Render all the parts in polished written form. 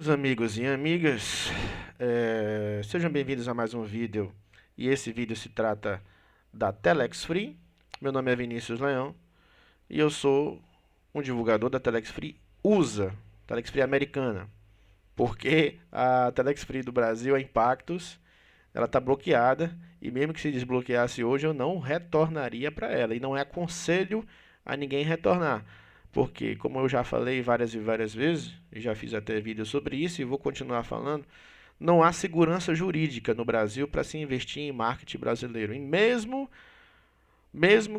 Meus amigos e amigas, sejam bem-vindos a mais um vídeo. E esse vídeo se trata da Telex Free. Meu nome é Vinícius Leão e eu sou um divulgador da Telex Free USA, Telex Free americana, porque a Telex Free do Brasil, a Impactus, ela está bloqueada e mesmo que se desbloqueasse hoje, eu não retornaria para ela e não é aconselho a ninguém retornar. Porque, como eu já falei várias e várias vezes, e já fiz até vídeo sobre isso e vou continuar falando, não há segurança jurídica no Brasil para se investir em marketing brasileiro. E mesmo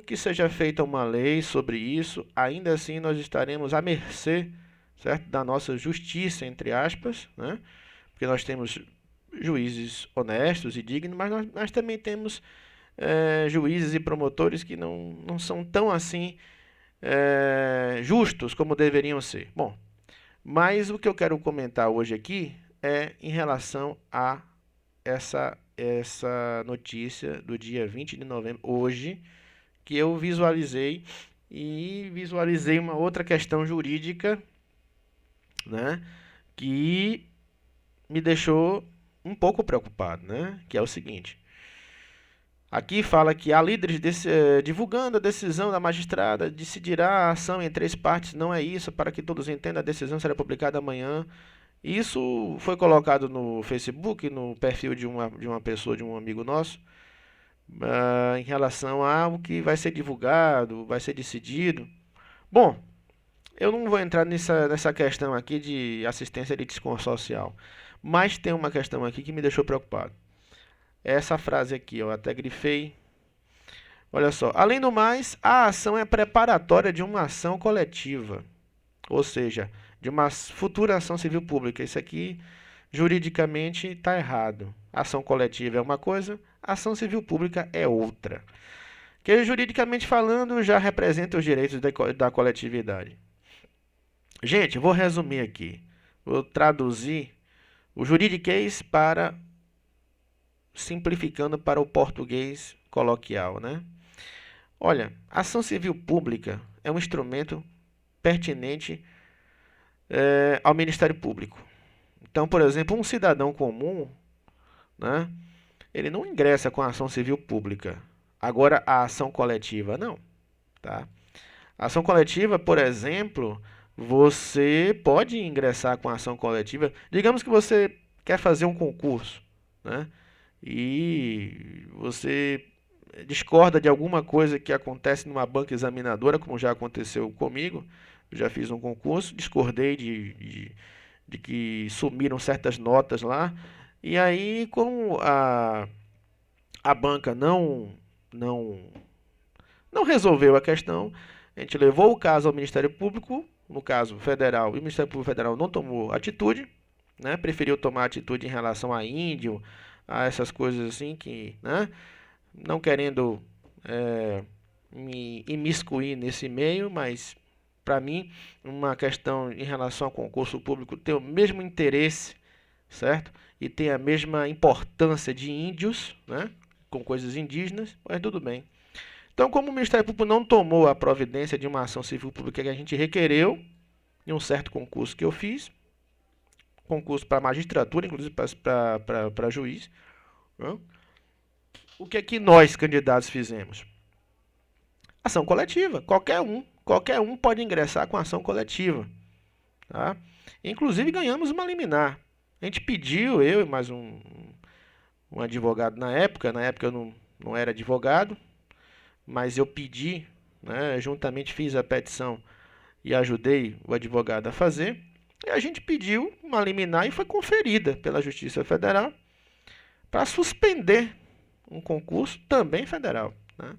que seja feita uma lei sobre isso, ainda assim nós estaremos à mercê, certo, da nossa justiça, entre aspas, né? Porque nós temos juízes honestos e dignos, mas nós também temos juízes e promotores que não são tão assim justos como deveriam ser. Bom, mas o que eu quero comentar hoje aqui é em relação a essa notícia do dia 20 de novembro, hoje, que eu visualizei uma outra questão jurídica, né, que me deixou um pouco preocupado, né, que é o seguinte. Aqui fala que há líderes divulgando a decisão da magistrada, decidirá a ação em três partes, não é isso, para que todos entendam, a decisão será publicada amanhã. Isso foi colocado no Facebook, no perfil de uma pessoa, de um amigo nosso, em relação ao que vai ser divulgado, vai ser decidido. Bom, eu não vou entrar nessa questão aqui de assistência de social, mas tem uma questão aqui que me deixou preocupado. Essa frase aqui, eu até grifei. Olha só, além do mais, a ação é preparatória de uma ação coletiva, ou seja, de uma futura ação civil pública. Isso aqui juridicamente está errado. Ação coletiva é uma coisa, ação civil pública é outra. Que juridicamente falando já representa os direitos da coletividade. Gente, vou resumir aqui. Vou traduzir o juridiquês para simplificando para o português coloquial, né? Olha, a ação civil pública é um instrumento pertinente ao Ministério Público. Então, por exemplo, um cidadão comum, né, ele não ingressa com a ação civil pública. Agora, a ação coletiva, não. Tá? A ação coletiva, por exemplo, você pode ingressar com a ação coletiva. Digamos que você quer fazer um concurso, né? E você discorda de alguma coisa que acontece numa banca examinadora, como já aconteceu comigo. Eu já fiz um concurso, discordei de que sumiram certas notas lá. E aí, como a banca não, não resolveu a questão, a gente levou o caso ao Ministério Público, no caso federal, e o Ministério Público Federal não tomou atitude, né? Preferiu tomar atitude em relação a índio, a essas coisas assim, que, né? Não querendo me imiscuir nesse meio, mas para mim, uma questão em relação ao concurso público tem o mesmo interesse, certo? E tem a mesma importância de índios, né? Com coisas indígenas, mas tudo bem. Então, como o Ministério Público não tomou a providência de uma ação civil pública que a gente requereu, em um certo concurso que eu fiz, concurso para magistratura, inclusive para juiz, né? O que é que nós, candidatos, fizemos? Ação coletiva. Qualquer um pode ingressar com ação coletiva. Tá? Inclusive ganhamos uma liminar. A gente pediu, eu e mais um advogado na época eu não era advogado, mas eu pedi, né, juntamente fiz a petição e ajudei o advogado a fazer. E a gente pediu uma liminar e foi conferida pela Justiça Federal para suspender um concurso também federal. Né?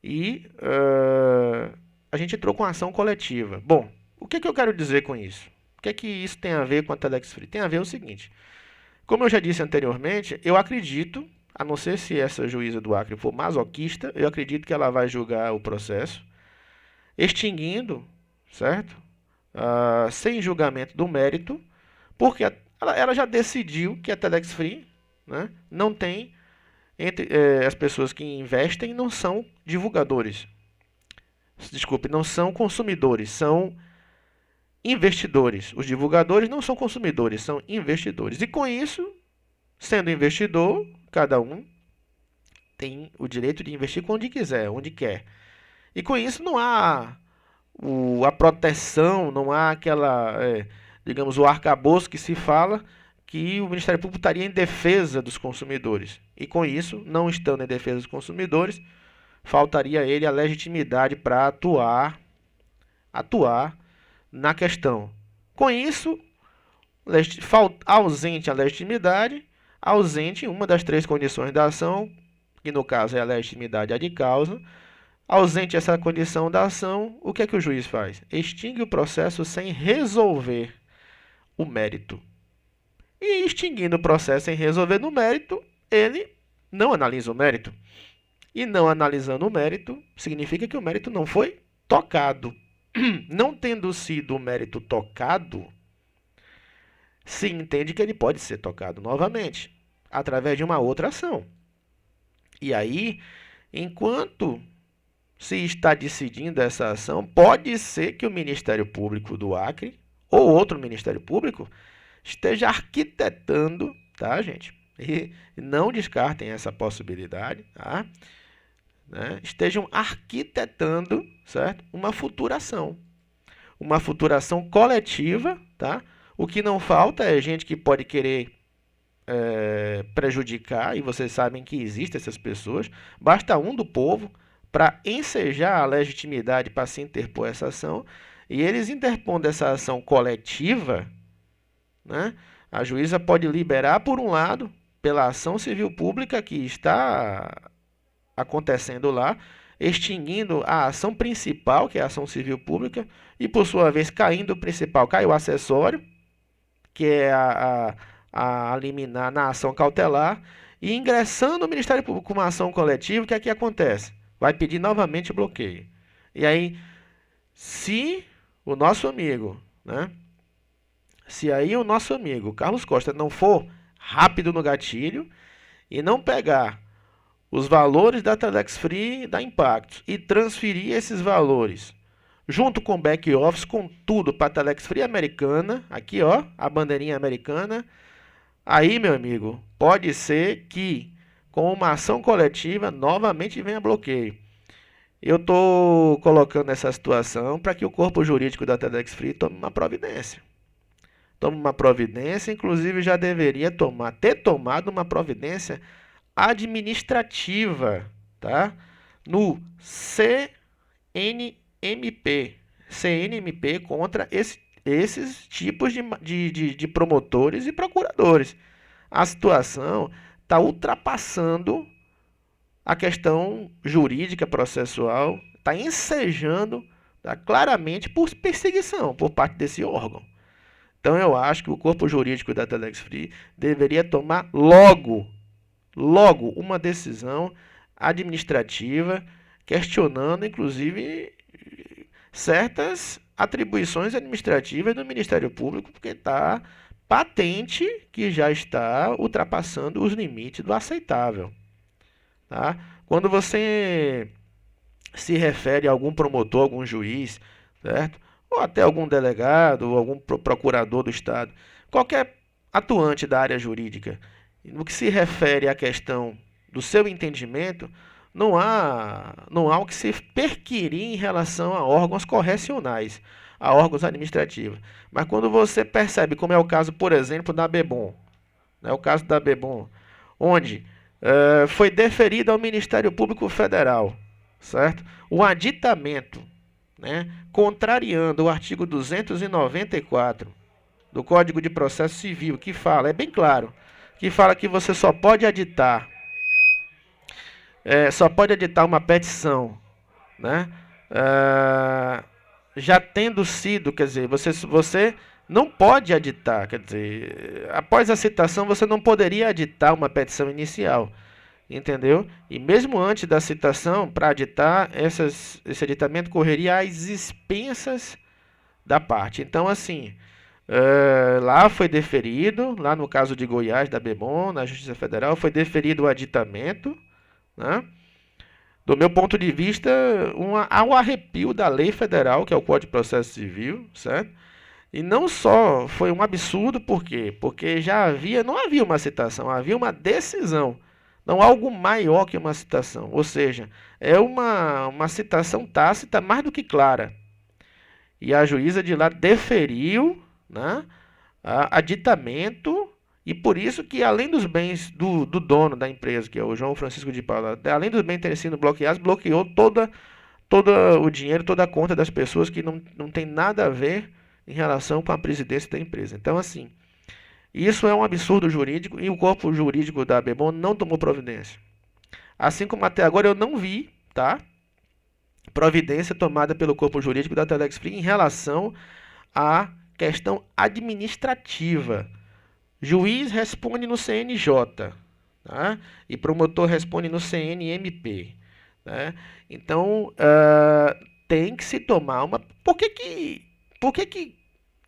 E a gente entrou com ação coletiva. Bom, o que eu quero dizer com isso? O que isso tem a ver com a Telex Free? Tem a ver o seguinte, como eu já disse anteriormente, eu acredito, a não ser se essa juíza do Acre for masoquista, eu acredito que ela vai julgar o processo, extinguindo, certo? Sem julgamento do mérito, porque ela já decidiu que a Telex Free, né, não tem, as pessoas que investem não são divulgadores. Desculpe, não são consumidores, são investidores. Os divulgadores não são consumidores, são investidores. E com isso, sendo investidor, cada um tem o direito de investir onde quiser, onde quer. E com isso não há a proteção, não há aquela, digamos, o arcabouço que se fala que o Ministério Público estaria em defesa dos consumidores. E com isso, não estando em defesa dos consumidores, faltaria a ele a legitimidade para atuar na questão. Com isso, ausente a legitimidade, ausente uma das três condições da ação, que no caso é a legitimidade ad causa, ausente essa condição da ação, o que é que o juiz faz? Extingue o processo sem resolver o mérito. E extinguindo o processo sem resolver no mérito, ele não analisa o mérito. E não analisando o mérito, significa que o mérito não foi tocado. Não tendo sido o mérito tocado, se entende que ele pode ser tocado novamente, através de uma outra ação. E aí, enquanto se está decidindo essa ação, pode ser que o Ministério Público do Acre, ou outro Ministério Público, esteja arquitetando, tá, gente? E não descartem essa possibilidade, tá? Né? Estejam arquitetando, certo? Uma futuração coletiva, tá? O que não falta é gente que pode querer prejudicar, e vocês sabem que existem essas pessoas. Basta um do povo para ensejar a legitimidade para se interpor essa ação, e eles interpondo essa ação coletiva, né? A juíza pode liberar, por um lado, pela ação civil pública que está acontecendo lá, extinguindo a ação principal, que é a ação civil pública, e por sua vez, caindo o principal, cai o acessório, que é a liminar na ação cautelar, e ingressando o Ministério Público com uma ação coletiva, o que é que acontece? Vai pedir novamente o bloqueio. E aí, se o nosso amigo, né? Se aí o nosso amigo Carlos Costa não for rápido no gatilho e não pegar os valores da Telex Free, da Impactos, e transferir esses valores junto com back office, com tudo para a Telex Free americana, aqui ó, a bandeirinha americana, aí meu amigo, pode ser que com uma ação coletiva novamente venha bloqueio. Eu estou colocando essa situação para que o corpo jurídico da Telex Free tome uma providência. Tome uma providência, inclusive já deveria ter tomado uma providência administrativa, tá? No CNMP contra esses tipos de promotores e procuradores. A situação está ultrapassando a questão jurídica processual, está ensejando, tá, claramente por perseguição por parte desse órgão. Então eu acho que o corpo jurídico da Telex Free deveria tomar logo uma decisão administrativa, questionando inclusive certas atribuições administrativas do Ministério Público, porque está patente que já está ultrapassando os limites do aceitável. Tá? Quando você se refere a algum promotor, algum juiz, certo? Ou até algum delegado, ou algum procurador do Estado, qualquer atuante da área jurídica, no que se refere à questão do seu entendimento, não há o que se perquirir em relação a órgãos correcionais, a órgãos administrativos. Mas quando você percebe, como é o caso, por exemplo, da Bebom, né, o caso da Bebom, onde foi deferido ao Ministério Público Federal, certo? O aditamento, né, contrariando o artigo 294 do Código de Processo Civil, que fala, é bem claro, que fala que você só pode aditar uma petição, né, já tendo sido, quer dizer, você não pode aditar, quer dizer, após a citação você não poderia aditar uma petição inicial, entendeu? E mesmo antes da citação, para aditar, esse aditamento correria às expensas da parte. Então, assim, lá foi deferido, lá no caso de Goiás, da Bebom, na Justiça Federal, foi deferido o aditamento, né? Do meu ponto de vista, há um arrepio da lei federal, que é o Código de Processo Civil, certo? E não só foi um absurdo, por quê? Porque não havia uma citação, havia uma decisão. Não algo maior que uma citação. Ou seja, é uma citação tácita mais do que clara. E a juíza de lá deferiu, né, aditamento, e por isso que, além dos bens do dono da empresa, que é o João Francisco de Paula, além dos bens terem sido bloqueados, bloqueou todo o dinheiro, toda a conta das pessoas que não tem nada a ver em relação com a presidência da empresa. Então, assim, isso é um absurdo jurídico e o corpo jurídico da Bebom não tomou providência. Assim como até agora eu não vi, tá, providência tomada pelo corpo jurídico da Telex Free em relação à questão administrativa. Juiz responde no CNJ, tá? E promotor responde no CNMP. Né? Então, tem que se tomar uma. Por que que,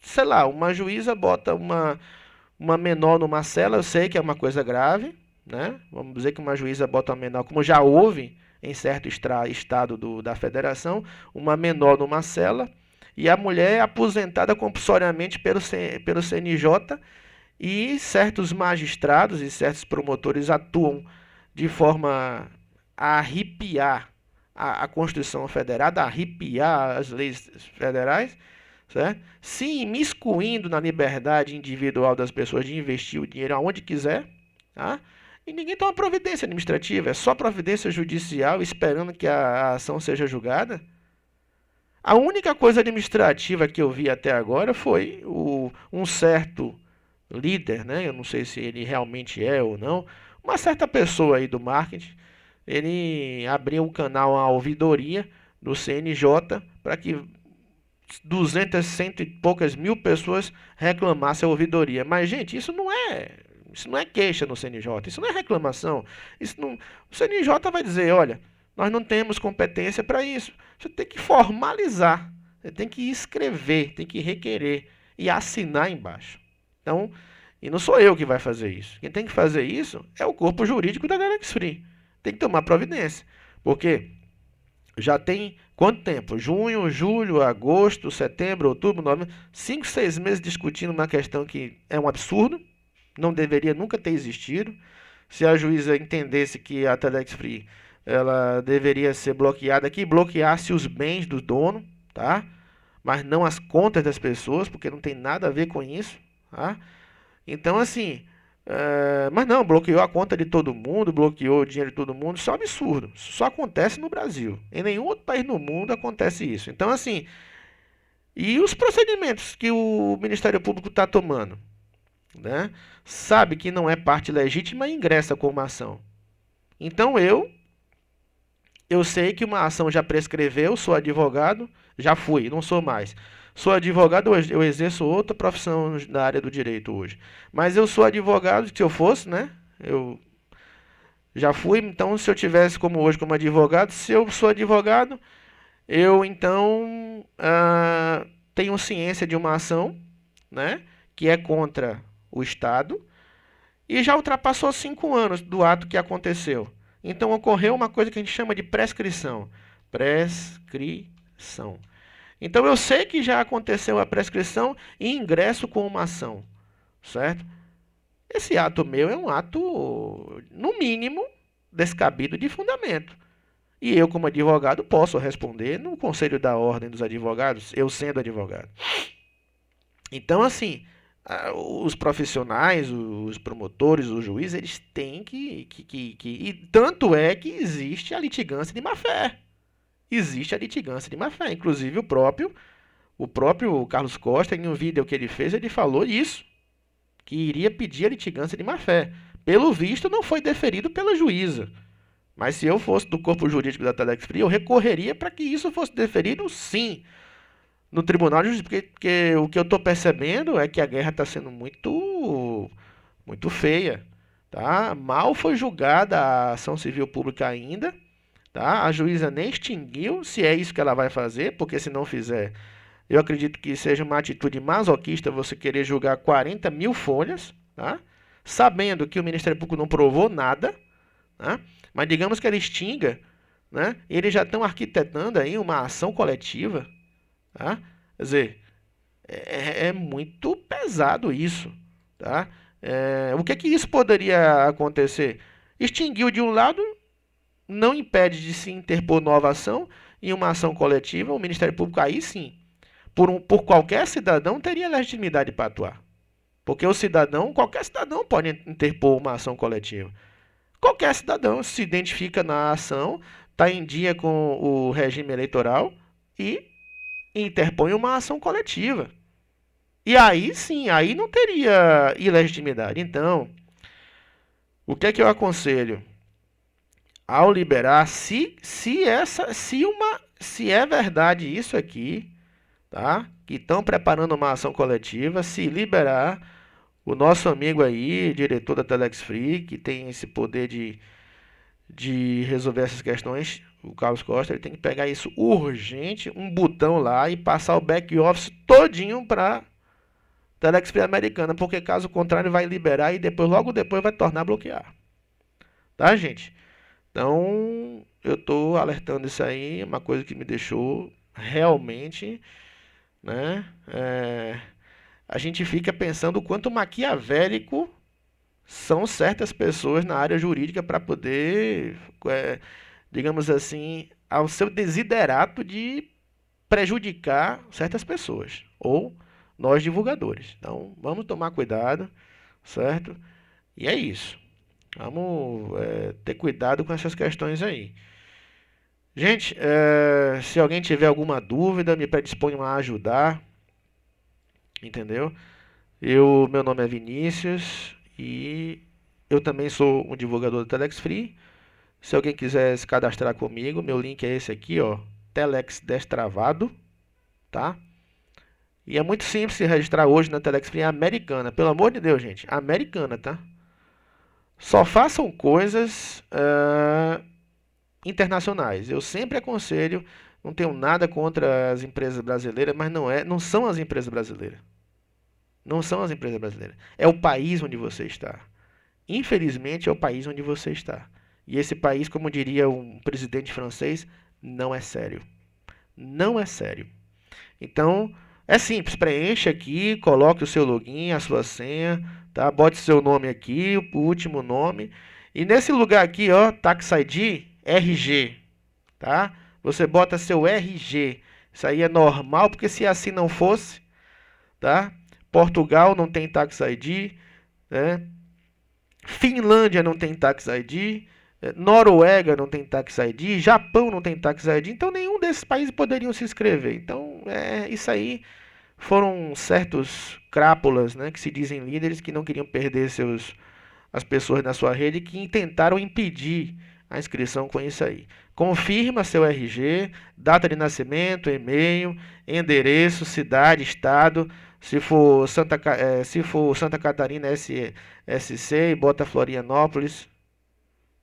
sei lá, uma juíza bota uma menor numa cela? Eu sei que é uma coisa grave, né? Vamos dizer que uma juíza bota uma menor, como já houve em certo estado da federação, uma menor numa cela, e a mulher é aposentada compulsoriamente pelo CNJ, e certos magistrados e certos promotores atuam de forma a arrepiar a Constituição Federal, a arrepiar as leis federais, certo? Se imiscuindo na liberdade individual das pessoas de investir o dinheiro aonde quiser, tá? E ninguém toma providência administrativa, é só providência judicial esperando que a ação seja julgada. A única coisa administrativa que eu vi até agora foi um certo líder, né? Eu não sei se ele realmente é ou não, uma certa pessoa aí do marketing, ele abriu um canal, a ouvidoria do CNJ para que 200, cento e poucas mil pessoas reclamassem a ouvidoria. Mas, gente, isso não é queixa no CNJ, isso não é reclamação. O CNJ vai dizer, olha, nós não temos competência para isso. Você tem que formalizar, você tem que escrever, tem que requerer e assinar embaixo. Então, e não sou eu que vai fazer isso. Quem tem que fazer isso é o corpo jurídico da Galaxy Free. Tem que tomar providência. Porque já tem quanto tempo? Junho, julho, agosto, setembro, outubro, novembro. 5, 6 meses discutindo uma questão que é um absurdo. Não deveria nunca ter existido. Se a juíza entendesse que a Telex Free ela deveria ser bloqueada, que bloqueasse os bens do dono, tá? Mas não as contas das pessoas, porque não tem nada a ver com isso, tá? Então, assim, mas não, bloqueou a conta de todo mundo, bloqueou o dinheiro de todo mundo, isso é um absurdo. Isso só acontece no Brasil. Em nenhum outro país no mundo acontece isso. Então, assim, e os procedimentos que o Ministério Público está tomando? Né? Sabe que não é parte legítima e ingressa com uma ação. Então, eu sei que uma ação já prescreveu, sou advogado, já fui, não sou mais. Sou advogado, eu exerço outra profissão na área do direito hoje. Mas eu sou advogado, se eu fosse, né? Eu já fui, então se eu tivesse como hoje como advogado, se eu sou advogado, eu então tenho ciência de uma ação, né? Que é contra o Estado e já ultrapassou 5 anos do ato que aconteceu. Então ocorreu uma coisa que a gente chama de prescrição. Prescrição. Então eu sei que já aconteceu a prescrição e ingresso com uma ação, certo? Esse ato meu é um ato, no mínimo, descabido de fundamento. E eu, como advogado, posso responder no Conselho da Ordem dos Advogados, eu sendo advogado. Então, assim, os profissionais, os promotores, os juízes, eles têm E tanto é que existe a litigância de má-fé. Existe a litigância de má-fé. Inclusive, o próprio Carlos Costa, em um vídeo que ele fez, ele falou isso, que iria pedir a litigância de má-fé. Pelo visto, não foi deferido pela juíza. Mas se eu fosse do corpo jurídico da Telex Free, eu recorreria para que isso fosse deferido, sim, no Tribunal de Justiça, porque o que eu estou percebendo é que a guerra está sendo muito feia, tá? Mal foi julgada a ação civil pública ainda, tá? A juíza nem extinguiu, se é isso que ela vai fazer, porque se não fizer, eu acredito que seja uma atitude masoquista você querer julgar 40 mil folhas, tá? Sabendo que o Ministério Público não provou nada, tá? Mas digamos que ela extinga, né? Eles já estão arquitetando aí uma ação coletiva, tá? Quer dizer, É muito pesado isso, tá? O que é que isso poderia acontecer? Extinguiu de um lado, não impede de se interpor nova ação em uma ação coletiva, o Ministério Público aí sim, por qualquer cidadão teria legitimidade para atuar. Porque o cidadão, qualquer cidadão pode interpor uma ação coletiva. Qualquer cidadão se identifica na ação, está em dia com o regime eleitoral e interpõe uma ação coletiva. E aí sim, aí não teria ilegitimidade. Então, o que é que eu aconselho? Ao liberar, se é verdade isso aqui, tá? Que estão preparando uma ação coletiva, se liberar, o nosso amigo aí, diretor da Telex Free, que tem esse poder de resolver essas questões, o Carlos Costa, ele tem que pegar isso urgente, um botão lá e passar o back office todinho para Telex Free Americana, porque caso contrário vai liberar e depois, logo depois vai tornar a bloquear. Tá, gente? Então, eu estou alertando isso aí, uma coisa que me deixou realmente, né? A gente fica pensando o quanto maquiavélico são certas pessoas na área jurídica para poder, digamos assim, ao seu desiderato de prejudicar certas pessoas ou nós divulgadores. Então, vamos tomar cuidado, certo? E é isso. Vamos ter cuidado com essas questões aí. Gente, se alguém tiver alguma dúvida, me predisponho a ajudar, entendeu? Meu nome é Vinícius e eu também sou um divulgador do Telex Free. Se alguém quiser se cadastrar comigo, meu link é esse aqui, ó, Telex Destravado, tá? E é muito simples se registrar hoje na Telex Free Americana. Pelo amor de Deus, gente, Americana, tá? Só façam coisas internacionais. Eu sempre aconselho, não tenho nada contra as empresas brasileiras, mas não são as empresas brasileiras. Não são as empresas brasileiras. É o país onde você está. Infelizmente, é o país onde você está. E esse país, como diria um presidente francês, não é sério. Não é sério. Então, é simples. Preencha aqui, coloque o seu login, a sua senha, tá? Bote seu nome aqui, o último nome. E nesse lugar aqui, ó, Tax ID, RG, tá? Você bota seu RG. Isso aí é normal, porque se assim não fosse, tá? Portugal não tem Tax ID, né? Finlândia não tem Tax ID, Noruega não tem Tax ID, Japão não tem Tax ID, então nenhum desses países poderiam se inscrever. Então, isso aí foram certos crápulas, né, que se dizem líderes que não queriam perder as pessoas na sua rede que tentaram impedir a inscrição com isso aí. Confirma seu RG, data de nascimento, e-mail, endereço, cidade, estado. Se for Santa Catarina SC, bota Florianópolis,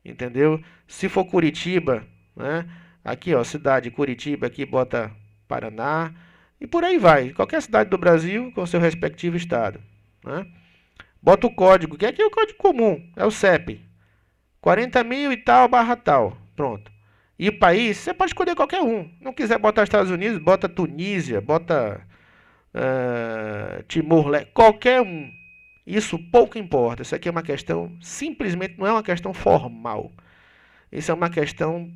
entendeu? Se for Curitiba, né? Aqui, ó, cidade Curitiba, aqui bota Paraná e por aí vai. Qualquer cidade do Brasil com seu respectivo estado, né? Bota o código, que aqui é o código comum, é o CEP. 40.000 e tal, barra tal. Pronto. E o país, você pode escolher qualquer um. Não quiser botar Estados Unidos, bota Tunísia, bota Timor-Leste, qualquer um. Isso pouco importa. Isso aqui é uma questão, simplesmente não é uma questão formal. Isso é uma questão,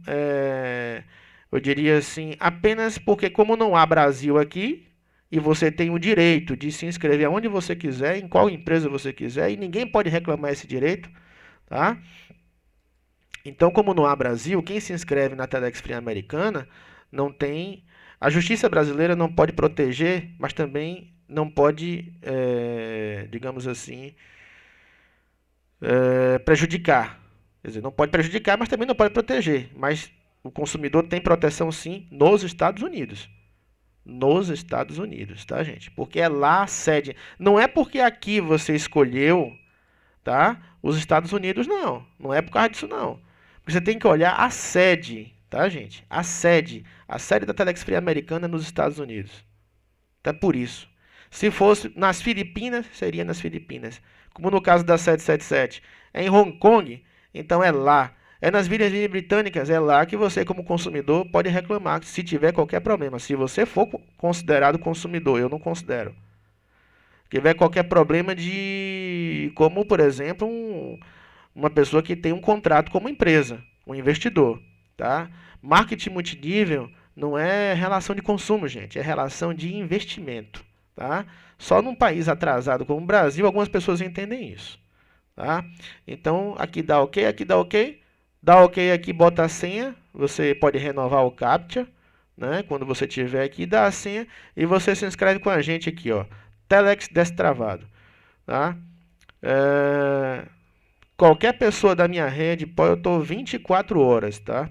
eu diria assim, apenas porque como não há Brasil aqui, e você tem o direito de se inscrever aonde você quiser, em qual empresa você quiser, e ninguém pode reclamar esse direito, tá? Então, como não há Brasil, quem se inscreve na Telex Free Americana não tem. A justiça brasileira não pode proteger, mas também não pode, digamos assim, prejudicar. Quer dizer, não pode prejudicar, mas também não pode proteger. Mas o consumidor tem proteção sim nos Estados Unidos. Nos Estados Unidos, tá, gente? Porque é lá a sede. Não é porque aqui você escolheu, tá? Os Estados Unidos, não. Não é por causa disso, não. Você tem que olhar a sede, tá, gente? A sede da Telex Free Americana nos Estados Unidos. Então é por isso. Se fosse nas Filipinas, seria nas Filipinas. Como no caso da 777. É em Hong Kong, então é lá. É nas Ilhas Britânicas, é lá que você, como consumidor, pode reclamar se tiver qualquer problema. Se você for considerado consumidor, eu não considero. tiver qualquer problema de, como por exemplo, uma pessoa que tem um contrato como empresa, um investidor, tá? Marketing multinível não é relação de consumo, gente, é relação de investimento, tá? Só num país atrasado como o Brasil, algumas pessoas entendem isso, tá? Então, aqui dá ok, dá ok aqui, bota a senha, você pode renovar o CAPTCHA, né? Quando você tiver aqui, dá a senha e você se inscreve com a gente aqui, ó, Telex Destravado, tá? É, qualquer pessoa da minha rede, eu estou 24 horas, tá?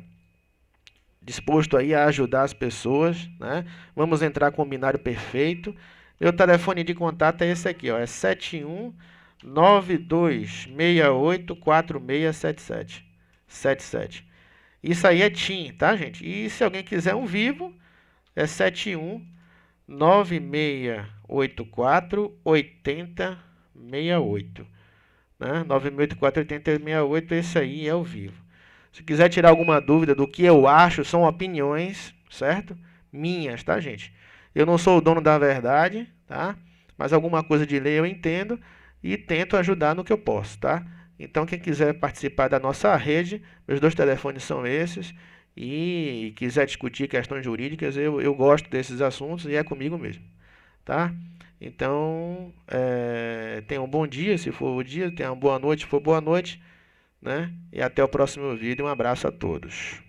Disposto aí a ajudar as pessoas, né? Vamos entrar com o binário perfeito. Meu telefone de contato é esse aqui, ó, é 7192684677. Isso aí é TIM, tá, gente? E se alguém quiser um vivo, é 7196848068, né? 96848068, esse aí é o vivo. Se quiser tirar alguma dúvida do que eu acho, são opiniões, certo? Minhas, tá, gente? Eu não sou o dono da verdade, tá? Mas alguma coisa de lei eu entendo e tento ajudar no que eu posso, tá? Então, quem quiser participar da nossa rede, meus dois telefones são esses. E quiser discutir questões jurídicas, eu gosto desses assuntos e é comigo mesmo, tá? Então, tenha um bom dia, se for o dia, tenha uma boa noite, se for boa noite, né? E até o próximo vídeo. Um abraço a todos.